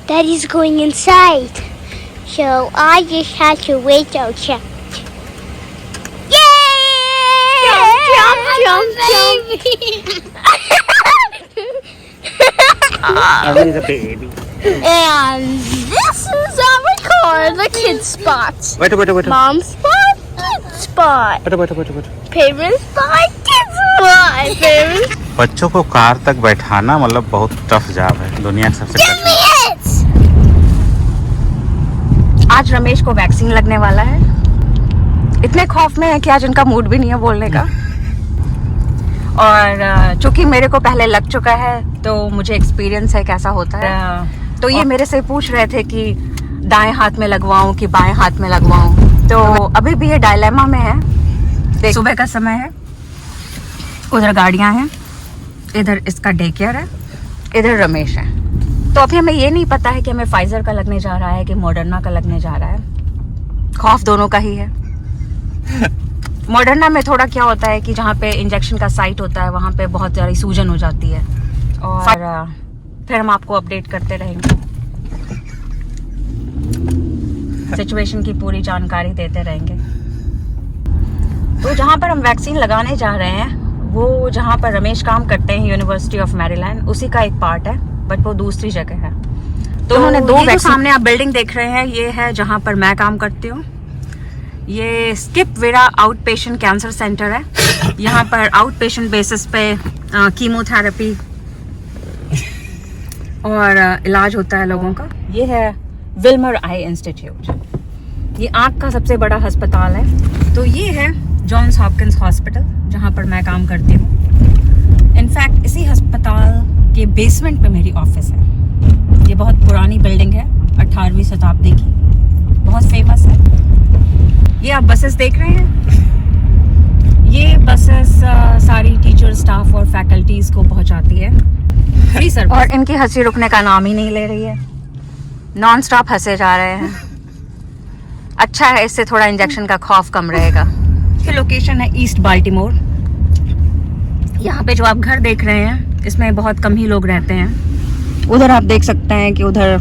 Daddy's going inside. So I just had to wait outside. Yay! Jump, jump, jump. Abhi is a baby. And this is our car, the kid spot. Wait. Mom spot, kid spot. Wait. Parent spot, kid spot. Parent. बच्चों को car तक बैठाना मतलब बहुत tough job है, दुनिया का सबसे Give me कठिन। it. आज रमेश को वैक्सीन लगने वाला है। इतने खौफ में है कि आज उनका मूड भी नहीं है बोलने का। और चूंकि मेरे को पहले लग चुका है तो मुझे एक्सपीरियंस है कैसा होता है। तो ये मेरे से पूछ रहे थे कि दाएं हाथ में लगवाऊं कि बाएं हाथ में लगवाऊं। तो अभी भी ये डायलेमा में है। सुबह का समय है, उधर गाड़ियां हैं, इधर इसका डे केयर है, इधर रमेश है। तो अभी हमें ये नहीं पता है कि हमें फाइजर का लगने जा रहा है कि मॉडर्ना का लगने जा रहा है। खौफ दोनों का ही है। मॉडर्ना में थोड़ा क्या होता है कि जहाँ पे इंजेक्शन का साइट होता है वहाँ पे बहुत सारी सूजन हो जाती है, और फिर हम आपको अपडेट करते रहेंगे, सिचुएशन की पूरी जानकारी देते रहेंगे। तो जहाँ पर हम वैक्सीन लगाने जा रहे हैं वो जहाँ पर रमेश काम करते हैं, यूनिवर्सिटी ऑफ मैरीलैंड, उसी का एक पार्ट है, बट वो दूसरी जगह है। तो उन्होंने दो वैक्सीन, सामने आप बिल्डिंग देख रहे हैं, ये है जहाँ पर मैं काम करती हूँ। ये skip vera out patient cancer centre है। यहाँ पर आउट पेशेंट बेसिस पे कीमोथेरेपी और इलाज होता है लोगों का। ये है विल्मर आई इंस्टीट्यूट, ये आँख का सबसे बड़ा अस्पताल है। तो ये है जॉन्स हॉपकिंस हॉस्पिटल जहाँ पर मैं काम करती हूँ। इनफैक्ट इसी अस्पताल के बेसमेंट पे मेरी ऑफिस है। ये बहुत पुरानी बिल्डिंग है, 18वीं शताब्दी की, बहुत फेमस है। ये आप बसेस देख रहे हैं, ये बसेस सारी टीचर, स्टाफ और फैकल्टीज को पहुंचाती है फ्री सर्विस। और इनकी हंसी रुकने का नाम ही नहीं ले रही है, नॉन स्टॉप हंसे जा रहे हैं। अच्छा है, इससे थोड़ा इंजेक्शन का खौफ कम रहेगा। ये लोकेशन है ईस्ट बाल्टीमोर। यहाँ पे जो आप घर देख रहे हैं इसमें बहुत कम ही लोग रहते हैं। उधर आप देख सकते हैं कि उधर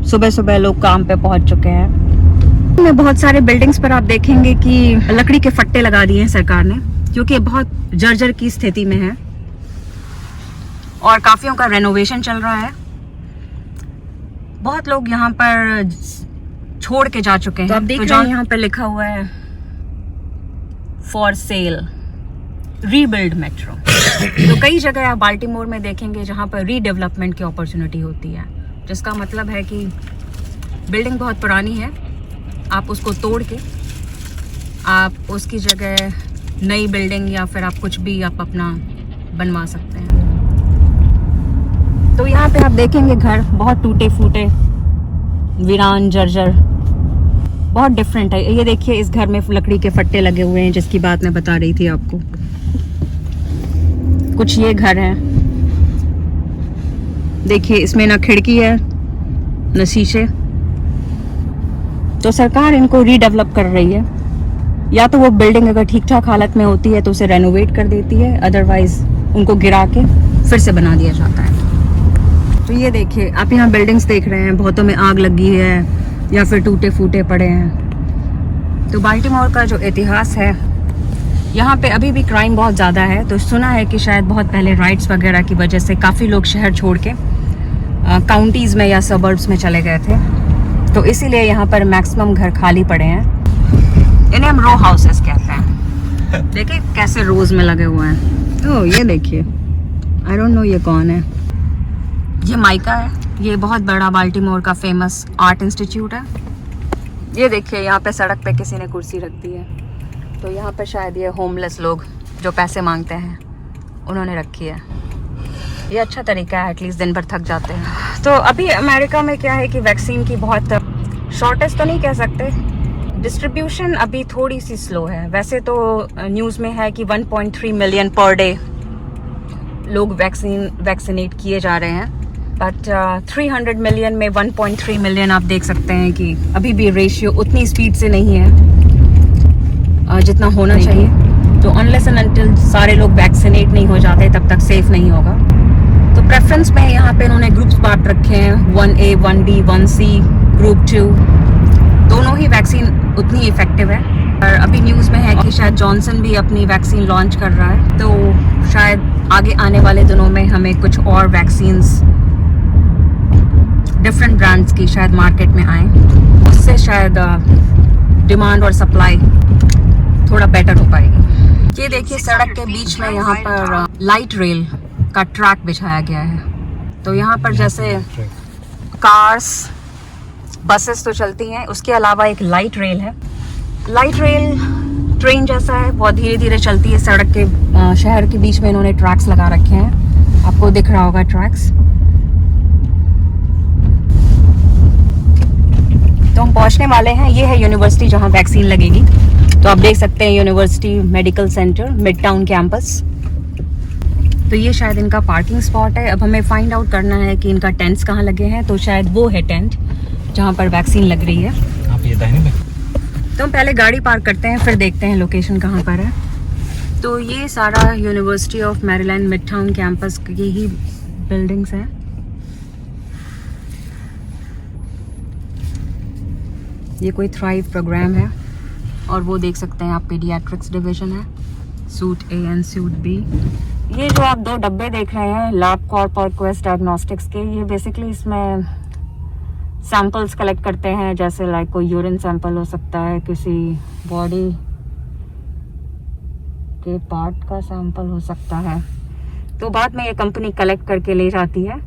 सुबह सुबह लोग काम पे पहुंच चुके हैं। में बहुत सारे बिल्डिंग्स पर आप देखेंगे कि लकड़ी के फट्टे लगा दिए हैं सरकार ने, क्योंकि बहुत जर्जर की स्थिति में है और काफियों का रेनोवेशन चल रहा है। बहुत लोग यहाँ पर छोड़ के जा चुके हैं। तो आप देख रहे हैं यहाँ पर लिखा हुआ है फॉर सेल रीबिल्ड मेट्रो। तो कई जगह आप बाल्टीमोर में देखेंगे जहाँ पर रीडेवलपमेंट की अपॉर्चुनिटी होती है, जिसका मतलब है कि बिल्डिंग बहुत पुरानी है, आप उसको तोड़ के आप उसकी जगह नई बिल्डिंग या फिर आप कुछ भी आप अपना बनवा सकते हैं। तो यहाँ पे आप देखेंगे घर बहुत टूटे फूटे, वीरान, जर्जर, बहुत डिफरेंट है। ये देखिए, इस घर में लकड़ी के फट्टे लगे हुए हैं जिसकी बात मैं बता रही थी आपको। कुछ ये घर है, देखिए इसमें ना खिड़की है न शीशे। तो सरकार इनको रीडेवलप कर रही है, या तो वो बिल्डिंग अगर ठीक ठाक हालत में होती है तो उसे रेनोवेट कर देती है, अदरवाइज उनको गिरा के फिर से बना दिया जाता है। तो ये देखिए, आप यहाँ बिल्डिंग्स देख रहे हैं, बहुतों में आग लगी है या फिर टूटे फूटे पड़े हैं। तो बाल्टीमोर का जो इतिहास है, यहाँ पे अभी भी क्राइम बहुत ज़्यादा है। तो सुना है कि शायद बहुत पहले राइट्स वगैरह की वजह से काफ़ी लोग शहर छोड़ के काउंटीज़ में या सबर्ब्स में चले गए थे, तो इसीलिए यहाँ पर मैक्सिमम घर खाली पड़े हैं। इन्हें हम रो हाउसेस कहते हैं। देखिए कैसे रोज में लगे हुए हैं। तो ये देखिए, आई डोंट नो ये कौन है। ये माइका है, ये बहुत बड़ा बाल्टीमोर का फेमस आर्ट इंस्टीट्यूट है। ये देखिए, यहाँ पे सड़क पे किसी ने कुर्सी रख दी है, तो यहाँ पे शायद ये होमलेस लोग जो पैसे मांगते हैं उन्होंने रखी है। ये अच्छा तरीका है, एटलीस्ट दिन भर थक जाते हैं। तो अभी अमेरिका में क्या है कि वैक्सीन की बहुत शॉर्टेज तो नहीं कह सकते, डिस्ट्रीब्यूशन अभी थोड़ी सी स्लो है। वैसे तो न्यूज़ में है कि 1.3 मिलियन पर डे लोग वैक्सीनेट किए जा रहे हैं, बट 300 मिलियन में 1.3 मिलियन आप देख सकते हैं कि अभी भी रेशियो उतनी स्पीड से नहीं है जितना होना चाहिए। तो अनलेस एंड अनटिल सारे लोग वैक्सीनेट नहीं हो जाते तब तक सेफ नहीं होगा। तो प्रेफरेंस में यहाँ पे इन्होंने ग्रुप्स बांट रखे हैं 1A 1B 1C ग्रुप 2 दोनों ही वैक्सीन उतनी इफ़ेक्टिव है। और अभी न्यूज़ में है कि शायद जॉनसन भी अपनी वैक्सीन लॉन्च कर रहा है, तो शायद आगे आने वाले दिनों में हमें कुछ और वैक्सीन्स डिफरेंट ब्रांड्स की शायद मार्केट में आए, उससे शायद डिमांड और सप्लाई थोड़ा बेटर हो पाएगी। ये देखिए सड़क के बीच में यहाँ पर लाइट रेल का ट्रैक बिछाया गया है, तो यहाँ पर जैसे कार्स बसेस तो चलती हैं, उसके अलावा एक लाइट रेल है। लाइट रेल ट्रेन जैसा है, बहुत धीरे धीरे चलती है सड़क के शहर के बीच में इन्होंने ट्रैक्स लगा रखे हैं, आपको दिख रहा होगा ट्रैक्स। तो हम पहुंचने वाले हैं, ये है यूनिवर्सिटी जहां वैक्सीन लगेगी। तो आप देख सकते हैं university medical centre mid town campus. तो ये शायद इनका पार्किंग स्पॉट है। अब हमें फाइंड आउट करना है कि इनका टेंट्स कहाँ लगे हैं, तो शायद वो है टेंट जहाँ पर वैक्सीन लग रही है। आप ये दाहिने में। तो हम पहले गाड़ी पार्क करते हैं, फिर देखते हैं लोकेशन कहाँ पर है। तो ये सारा university of Maryland mid town campus की ही बिल्डिंग्स हैं। ये कोई थ्राइव प्रोग्राम है, और वो देख सकते हैं आप पीडियाट्रिक्स डिवीजन है, suite A and suite B. ये जो आप दो डब्बे देख रहे हैं लैबकॉर्प और क्वेस्ट डायग्नोस्टिक्स के, ये बेसिकली इसमें सैंपल्स कलेक्ट करते हैं, जैसे लाइक कोई यूरिन सैंपल हो सकता है, किसी बॉडी के पार्ट का सैंपल हो सकता है। तो बाद में ये कंपनी कलेक्ट करके ले जाती है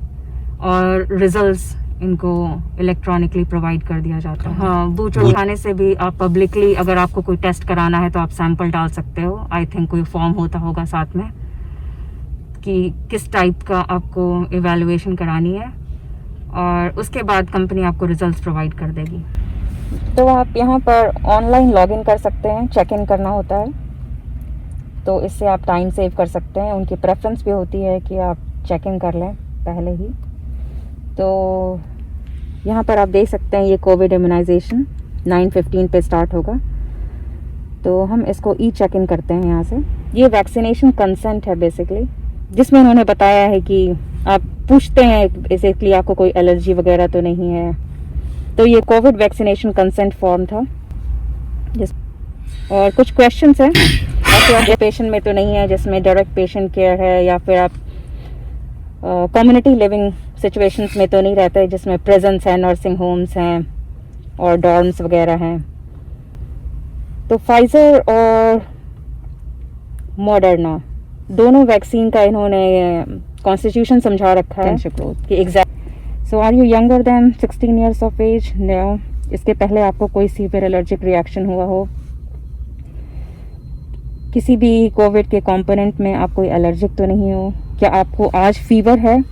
और रिजल्ट्स इनको इलेक्ट्रॉनिकली प्रोवाइड कर दिया जाता है। हाँ, बूथ उठाने से भी आप पब्लिकली अगर आपको कोई टेस्ट कराना है तो आप सैंपल डाल सकते हो। आई थिंक कोई फॉर्म होता होगा साथ में कि किस टाइप का आपको इवैल्यूएशन करानी है, और उसके बाद कंपनी आपको रिजल्ट्स प्रोवाइड कर देगी। तो आप यहाँ पर ऑनलाइन लॉगिन कर सकते हैं, चेक इन करना होता है, तो इससे आप टाइम सेव कर सकते हैं। उनकी प्रेफरेंस भी होती है कि आप चेक इन कर लें पहले ही। तो यहाँ पर आप देख सकते हैं ये कोविड इम्यूनाइजेशन 9:15 पे स्टार्ट होगा, तो हम इसको ई चेक इन करते हैं यहाँ से। ये वैक्सीनेशन कंसेंट है बेसिकली, जिसमें उन्होंने बताया है कि आप पूछते हैं बेसिकली आपको कोई एलर्जी वगैरह तो नहीं है। तो ये कोविड वैक्सीनेशन कंसेंट फॉर्म था और कुछ क्वेश्चंस हैं, ऐसे पेशेंट में तो नहीं है जिसमें डायरेक्ट पेशेंट केयर है, या फिर आप कम्युनिटी लिविंग सिचुएशंस में तो नहीं रहते जिसमें प्रेजेंस है, नर्सिंग होम्स हैं और डॉर्म्स वगैरह हैं। तो फाइजर और मॉडर्ना दोनों वैक्सीन का इन्होंने कॉन्स्टिट्यूशन समझा रखा है कि exact. So are you younger than 16 years of age? No. इसके पहले आपको कोई सीवियर एलर्जिक रिएक्शन हुआ हो, किसी भी कोविड के कंपोनेंट में आप कोई एलर्जिक तो नहीं हो, क्या आपको आज फीवर है?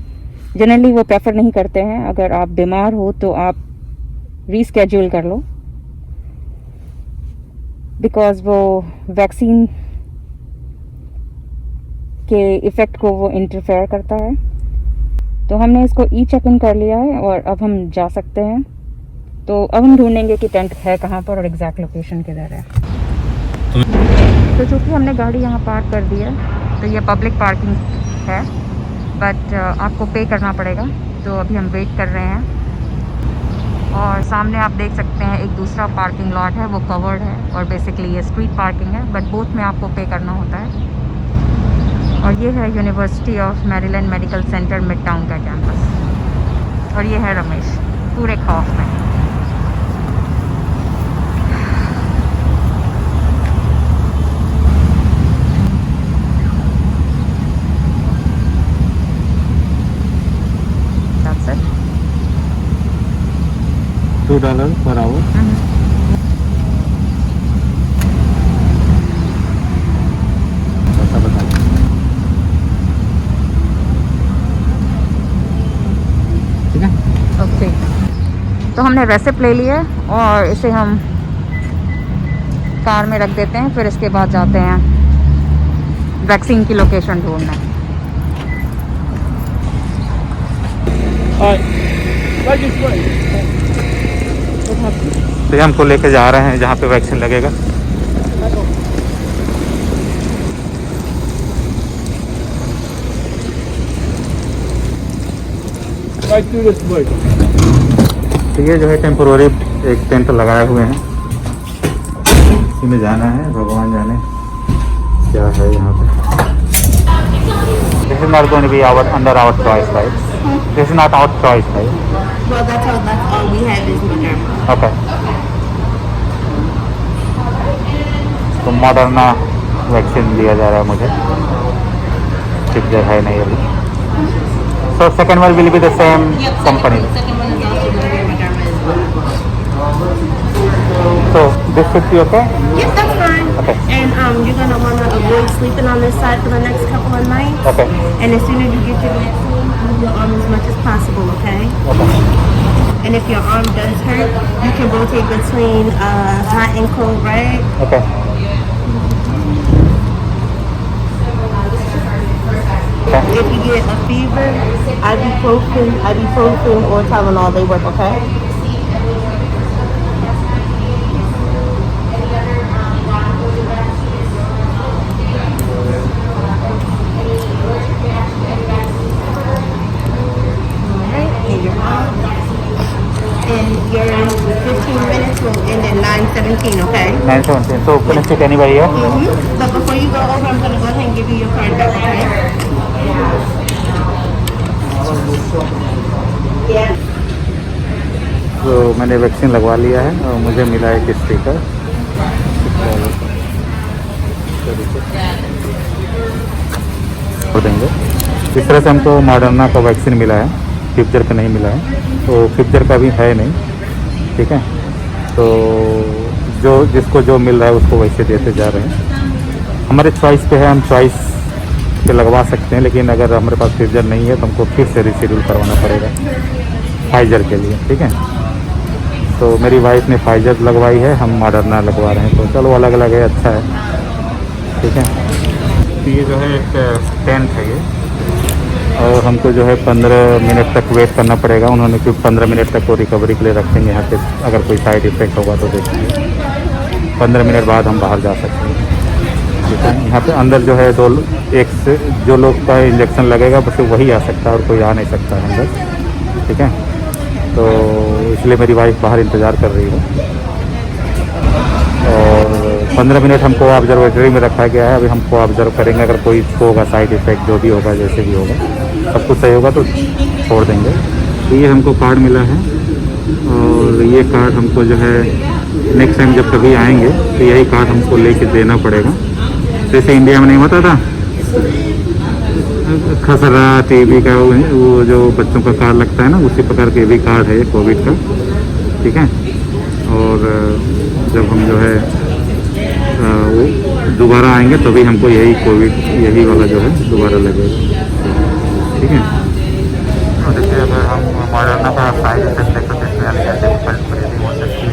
जनरली वो प्रेफर नहीं करते हैं, अगर आप बीमार हो तो आप रीस्केड्यूल कर लो, बिकॉज वो वैक्सीन के इफ़ेक्ट को वो इंटरफेयर करता है। तो हमने इसको ई चेक इन कर लिया है और अब हम जा सकते हैं। तो अब हम ढूंढेंगे कि टेंट है कहाँ पर और एग्जैक्ट लोकेशन किधर है। तो चूँकि हमने गाड़ी यहाँ पार्क कर दी है, तो ये पब्लिक पार्किंग है, बट आपको पे करना पड़ेगा। तो अभी हम वेट कर रहे हैं, और सामने आप देख सकते हैं एक दूसरा पार्किंग लॉट है, वो कवर्ड है, और बेसिकली ये स्ट्रीट पार्किंग है, बट बोथ में आपको पे करना होता है। और ये है university of Maryland medical centre mid town का कैंपस, और ये है रमेश पूरे खौफ में। That's it. $2 per hour. ऐसा बताइए। ठीक है। ओके, तो हमने रेसिप्ट ले लिया और इसे हम कार में रख देते हैं, फिर इसके बाद जाते हैं वैक्सीन की लोकेशन ढूंढने। तो ये हमको लेके जा रहे हैं जहाँ पे वैक्सीन लगेगा। Right through this way. तो ये जो है टेम्पोररी एक टेंट लगाए हुए हैं, इसी में जाना है, भगवान जाने क्या है यहाँ पे। This is not going to be under our choice, right? This is not our choice, right? Well, that's all we have is Moderna. Okay. तो मॉडर्ना वैक्सीन दिया जा रहा है मुझे, फिक्सर है नहीं अभी। So second one will be the same company. The second one is also going to be Moderna as well. So this should be okay? Yes, that's fine. Okay. And you're going to want to avoid sleeping on this side for the next couple of nights. Okay. And as soon as you get your vaccine, move your arm as much as possible, okay? Okay. And if your arm does hurt, you can rotate between hot and cold rag. Okay. If you get a fever, ibuprofen or Tylenol, they work, okay? Alright, and you're on. And your 15 minutes will end at 9:17, okay? 9:17. So can I sit anybody here? But before you go over, I'm going to go ahead and give you your card back, okay? Yeah. तो मैंने vaccine लगवा लिया है और मुझे मिला एक sticker. देंगे इस तरह से हमको मॉडर्ना का वैक्सीन मिला है, फिफ्जर का नहीं मिला है, तो फिफ्जर का भी है नहीं, ठीक है। तो जो जिसको जो मिल रहा है उसको वैसे देते जा रहे हैं। हमारे चॉइस पे है, हम चॉइस पे लगवा सकते हैं, लेकिन अगर हमारे पास फिफ्जर नहीं है तो हमको फिर से रिशेड्यूल करवाना पड़ेगा फाइजर के लिए, ठीक है। तो मेरी वाइफ ने फाइजर लगवाई है, हम मॉडर्ना लगवा रहे हैं, तो चलो अलग अलग है, अच्छा है, ठीक है। ये जो है एक टेंट है ये, और हमको जो है 15 मिनट तक वेट करना पड़ेगा। उन्होंने क्योंकि 15 मिनट तक वो रिकवरी के लिए रखेंगे यहाँ पे, अगर कोई साइड इफेक्ट होगा तो देखेंगे। 15 मिनट बाद हम बाहर जा सकते हैं, ठीक है। यहाँ पे अंदर जो है एक से जो लोग का इंजेक्शन लगेगा बस वही आ सकता है और कोई आ नहीं सकता है अंदर, ठीक है। तो इसलिए मेरी वाइफ बाहर इंतज़ार कर रही है, और 15 मिनट हमको ऑब्जर्वेटरी में रखा गया है। अभी हमको ऑब्जर्व करेंगे, अगर कोई होगा साइड इफ़ेक्ट जो भी होगा, जैसे भी होगा, सब कुछ सही होगा तो छोड़ देंगे। तो ये हमको कार्ड मिला है, और ये कार्ड हमको जो है नेक्स्ट टाइम जब कभी आएंगे तो यही कार्ड हमको लेके देना पड़ेगा। जैसे इंडिया में नहीं होता था खसरा टीबी का वो जो बच्चों का कार्ड लगता है ना, उसी प्रकार के भी कार्ड है कोविड का, ठीक है। और जब हम जो है वो दोबारा आएंगे तभी हमको यही वाला जो है दोबारा लगेगा, ठीक है। और देखिए अगर हम मॉडर्ना का साइड इफेक्ट देखो तो इसमें डिफिकल्ट ब्रीदिंग हो सकती है,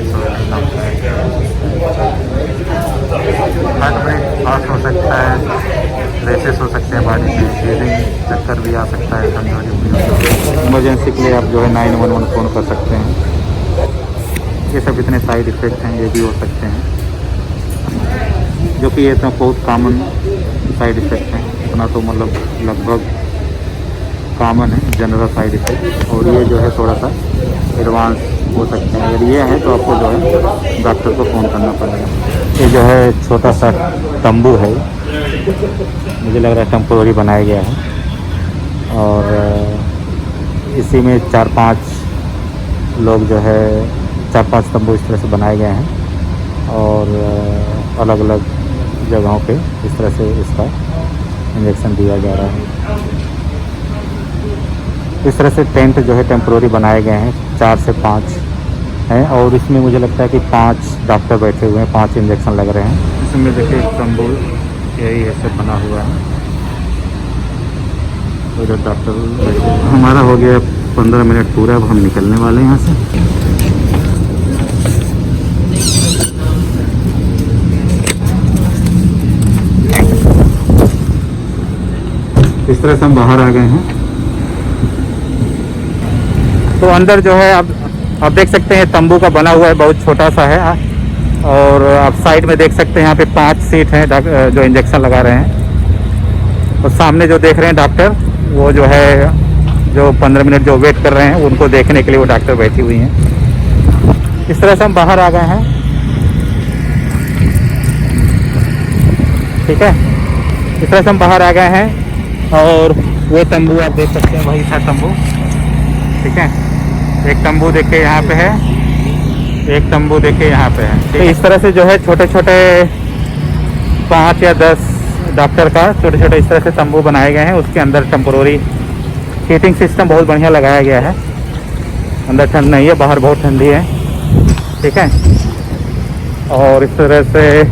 हार्ट ब्रेक फास्ट हो सकता है, रेसेस हो सकते हैं बॉडी में, ब्रीदिंग चक्कर भी आ सकता है, कमजोरी भी हो सकती है। इमरजेंसी के लिए आप जो है 911 फ़ोन कर सकते हैं। ये सब इतने साइड इफ़ेक्ट हैं, ये भी हो सकते हैं, जो कि ये तो बहुत कॉमन साइड इफ़ेक्ट हैं, इतना तो मतलब लगभग कॉमन है जनरल साइड इफ़ेक्ट। और ये जो है थोड़ा सा एडवांस हो सकते हैं। अगर ये है तो आपको जो है डॉक्टर को फ़ोन करना पड़ेगा। ये जो है छोटा सा तंबू है, मुझे लग रहा है टेम्पोररी बनाया गया है, और इसी में 4-5 लोग जो है 4-5 तंबू इस तरह से बनाए गए हैं, और अलग अलग जगहों पे इस तरह से इसका इंजेक्शन दिया जा रहा है। इस तरह से टेंट जो है टेम्पोररी बनाए गए हैं, 4 से 5 हैं, और इसमें मुझे लगता है कि 5 डॉक्टर बैठे हुए हैं, 5 इंजेक्शन लग रहे हैं। इसमें देखिए तंबू यही ऐसे बना हुआ है, उधर डॉक्टर बैठे। हमारा हो गया 15 मिनट पूरा, अब हम निकलने वाले हैं यहाँ से। इस तरह से हम बाहर आ गए हैं। तो अंदर जो है आप देख सकते हैं तंबू का बना हुआ है, बहुत छोटा सा है, और आप साइड में देख सकते हैं यहाँ पे 5 सीट हैं जो इंजेक्शन लगा रहे हैं। और सामने जो देख रहे हैं डॉक्टर, वो जो है जो 15 मिनट जो वेट कर रहे हैं उनको देखने के लिए वो डॉक्टर बैठी हुई हैं। इस तरह से हम बाहर आ गए हैं, ठीक है। इस तरह से हम बाहर आ गए हैं और वो तंबू आप देख सकते हैं, वही था तंबू, ठीक है। एक तंबू देख के यहाँ पे है, एक तंबू देख के यहाँ पे है। तो इस तरह से जो है छोटे छोटे 5 या 10 डॉक्टर का छोटे छोटे इस तरह से तंबू बनाए गए हैं। उसके अंदर टेम्पोररी हीटिंग सिस्टम बहुत बढ़िया लगाया गया है। अंदर ठंड नहीं है, बाहर बहुत ठंडी है, ठीक है। और इस तरह से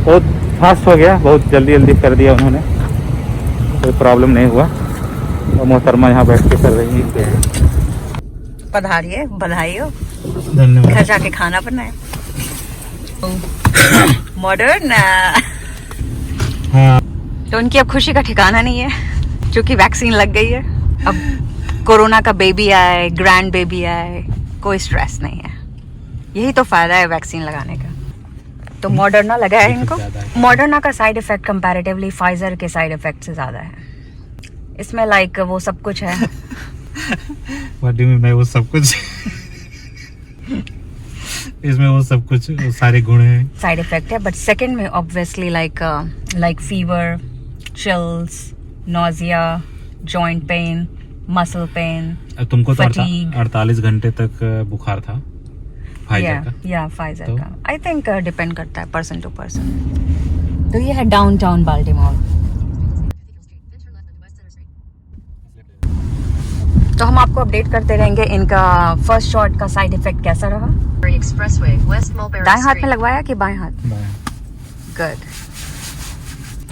बहुत फास्ट हो गया, बहुत जल्दी जल्दी कर दिया उन्होंने, कोई प्रॉब्लम नहीं हुआ। और मोहतरमा यहाँ बैठ के कर रही है। पधारिए, बधाई हो, धन्यवाद। घर जाके खाना बनाए। मॉडर्न। हाँ, तो उनकी अब खुशी का ठिकाना नहीं है क्योंकि वैक्सीन लग गई है। अब कोरोना का बेबी आए, ग्रैंड बेबी आए, कोई स्ट्रेस नहीं है। यही तो फायदा है वैक्सीन लगाने का। तो मॉडर्ना लगा है इनको। मॉडर्ना का साइड इफेक्ट कंपैरेटिवली फाइजर के साइड इफेक्ट से ज्यादा है। इसमें लाइक वो सब कुछ है। What do you mean by वो सब कुछ? इसमें वो सब कुछ, वो सारे गुण हैं। साइड इफेक्ट है, बट सेकंड में obviously like fever, chills, nausea, joint pain, muscle pain. तुमको तो fatigue. 48 घंटे तक बुखार था फाइजर का। या फाइजर तो? का आई थिंक डिपेंड करता है पर्सन टू पर्सन। तो ये है डाउनटाउन बाल्टीमोर। तो हम आपको अपडेट करते रहेंगे इनका फर्स्ट शॉट का साइड इफेक्ट कैसा रहा। दाएं हाथ में लगवाया कि बाएं हाथ? गुड।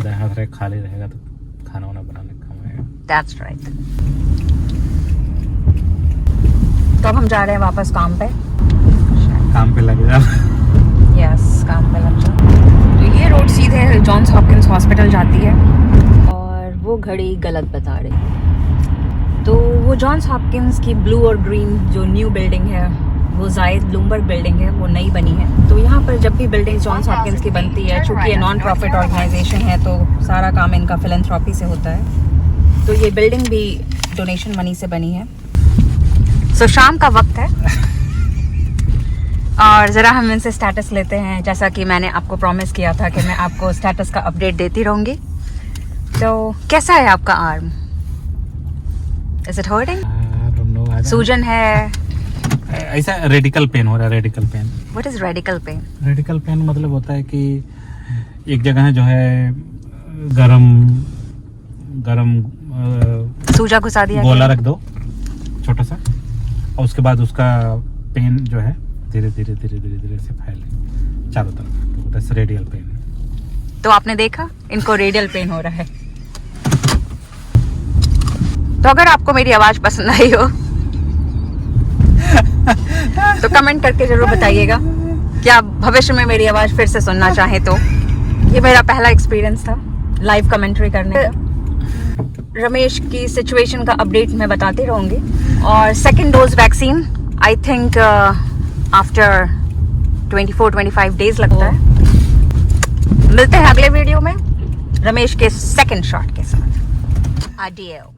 दाएं हाथ रहे खाली रहेगा तो खाना वाना बनाने का काम आएगा। That's right. तो अब हम जा रहे हैं वापस काम पे। काम पे लग जा। यस, काम पे लग जाओ। तो ये रोड सीधे जॉन्स हॉपकिंस हॉस्पिटल जाती है और वो घड़ी गलत बता रही। तो वो जॉन्स हॉपकिंस की ब्लू और ग्रीन जो न्यू बिल्डिंग है, वो जायद ब्लूमबर्ग बिल्डिंग है, वो नई बनी है। तो यहाँ पर जब भी बिल्डिंग जॉन्स हॉपकिंस की बनती है, चूँकि ये नॉन प्रॉफिट ऑर्गेनाइजेशन है तो सारा काम इनका फिलैंथ्रोपी से होता है। तो ये बिल्डिंग भी डोनेशन मनी से बनी है। सो शाम का वक्त है और ज़रा हम इनसे स्टेटस लेते हैं। जैसा कि मैंने आपको प्रॉमिस किया था कि मैं आपको स्टेटस का अपडेट देती रहूँगी। तो कैसा है आपका आर्म? Is it hurting? सूजन है? ऐसा रेडिकल पेन हो रहा है। Radical pain. What is radical pain? Radical pain मतलब होता है कि एक जगह जो है गरम सूजा घुसा दिया गोला रख दो छोटा सा, और उसके बाद उसका पेन जो है धीरे धीरे धीरे धीरे धीरे से फैले चारों तरफ। तो रेडियल पेन। तो आपने देखा, इनको रेडियल पेन हो रहा है। तो अगर आपको मेरी आवाज पसंद आई हो तो कमेंट करके जरूर बताइएगा। क्या भविष्य में मेरी आवाज फिर से सुनना चाहें तो। ये मेरा पहला एक्सपीरियंस था लाइव कमेंट्री करने का। रमेश की सिचुएशन का अपडेट मैं बताती रहूंगी। और second dose vaccine I think after 24-25 days लगता है। मिलते हैं अगले वीडियो में रमेश के सेकंड शॉट के साथ। Adieu.